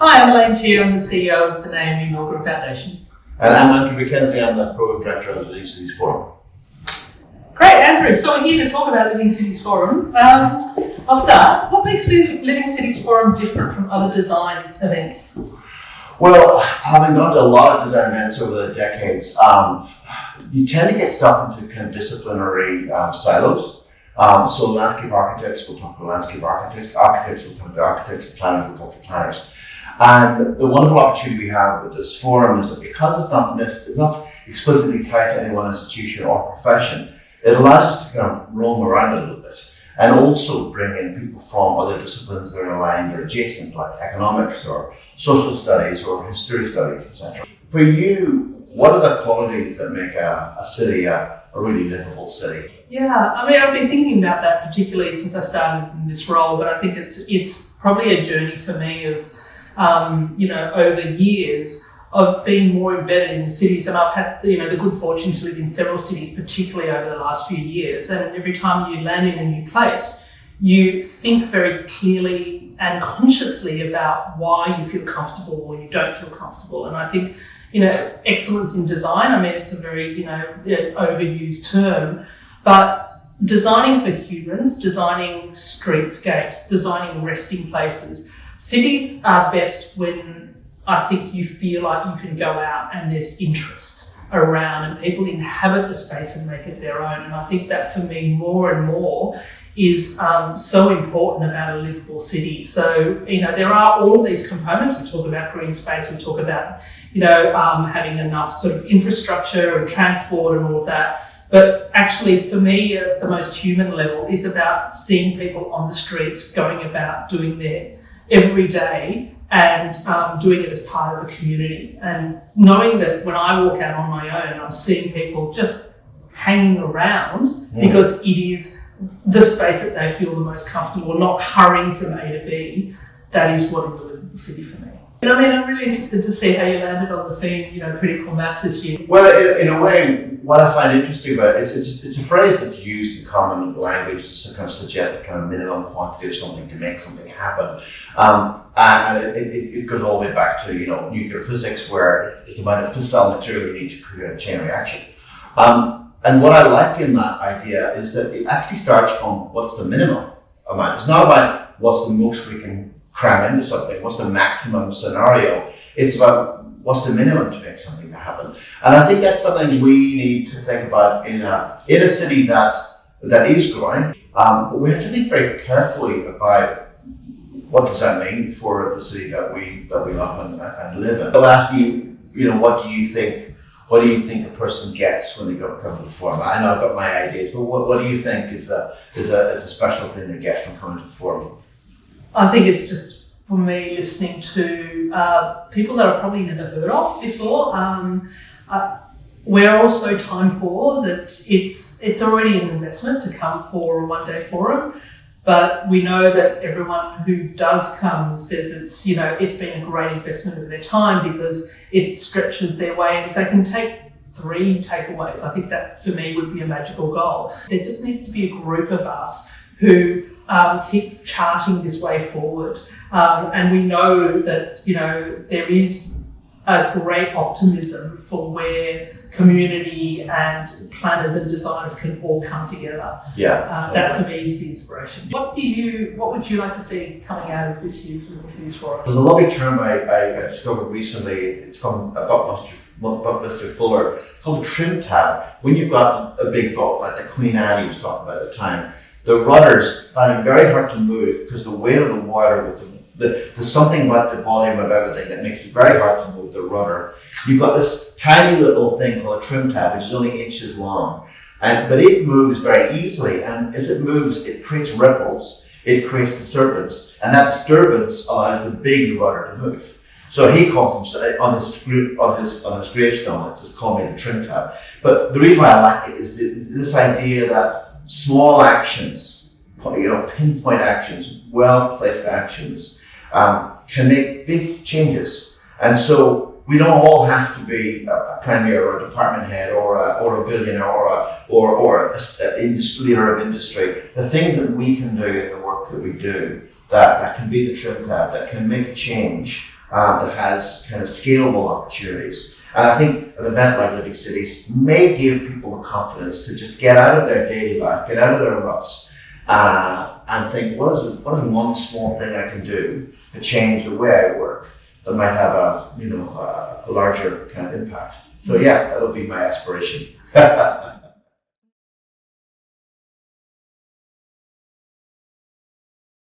Hi, I'm Elaine Chia. I'm the CEO of the Naomi Milgrom Foundation. And I'm Andrew Mackenzie. I'm the Program Director of the Living Cities Forum. Great, Andrew. So we're here to talk about Living Cities Forum. I'll start. What makes Living Cities Forum different from other design events? Well, having gone to a lot of design events over the decades, you tend to get stuck into kind of disciplinary silos. So landscape architects will talk to landscape architects, architects will talk to architects, planners will talk to planners. And the wonderful opportunity we have with this forum is that because it's not explicitly tied to any one institution or profession, it allows us to kind of roam around a little bit and also bring in people from other disciplines that are aligned or adjacent, like economics or social studies or history studies, etc. For you, what are the qualities that make a city a really livable city? Yeah, I mean, I've been thinking about that particularly since I started in this role, but I think it's probably a journey for me of, over years of being more embedded in the cities. And I've had, the good fortune to live in several cities, particularly over the last few years. And every time you land in a new place, you think very clearly and consciously about why you feel comfortable or you don't feel comfortable. And I think, excellence in design, I mean, it's a very, overused term, but designing for humans, designing streetscapes, designing resting places. Cities are best when I think you feel like you can go out and there's interest around and people inhabit the space and make it their own. And I think that for me more and more is so important about a livable city. So, there are all of these components. We talk about green space, we talk about, having enough sort of infrastructure and transport and all of that. But actually, for me, at the most human level is about seeing people on the streets going about doing their every day and doing it as part of a community. And knowing that when I walk out on my own, I'm seeing people just hanging around because it is the space that they feel the most comfortable, not hurrying from A to B. That is what is a livable city for me. And I mean, I'm really interested to see how you landed on the theme, critical mass this year. Well, in a way, what I find interesting about it is it's a phrase that's used in common language to kind of suggest a kind of minimum quantity of something to make something happen. And it goes all the way back to, nuclear physics, where it's the amount of fissile material you need to create a chain reaction. And what I like in that idea is that it actually starts from what's the minimum amount. It's not about what's the most we can cram into something, what's the maximum scenario. It's about what's the minimum to make something happen. And I think that's something we need to think about in a city that is growing. But we have to think very carefully about what does that mean for the city that we love and live in. I'll ask you, what do you think a person gets when they come to the forum? I know I've got my ideas, but what do you think is a special thing they get from coming to the forum? I think it's just, for me, listening to people that I've probably never heard of before. We're also time poor that it's already an investment to come for a one-day forum, but we know that everyone who does come says it's been a great investment of their time because it stretches their way. And if they can take 3 takeaways, I think that for me would be a magical goal. There just needs to be a group of us who keep charting this way forward. And we know that, there is a great optimism for where community and planners and designers can all come together. Yeah. That for me is the inspiration. What would you like to see coming out of this year's Living Cities Forum? There's a lovely term I discovered recently. It's from a Buckminster Fuller, called a trim tab. When you've got a big boat like the Queen Anne he was talking about at the time, the rudders find it very hard to move because the weight of the water there's something about the volume of everything that makes it very hard to move the rudder. You've got this tiny little thing called a trim tab, which is only inches long, but it moves very easily. And as it moves, it creates ripples, it creates disturbance, and that disturbance allows the big rudder to move. So he calls himself on his gravestone. It says, "Call me the trim tab." But the reason why I like it is this idea that small actions, pinpoint actions, well-placed actions, can make big changes. And so we don't all have to be a premier or a department head or a billionaire or a leader of industry. The things that we can do in the work that we do that can be the trim tab, that can make a change, that has kind of scalable opportunities. And I think an event like Living Cities may give people the confidence to just get out of their daily life, get out of their ruts, and think, what is one small thing I can do to change the way I work that might have a larger kind of impact. So yeah, that'll be my aspiration.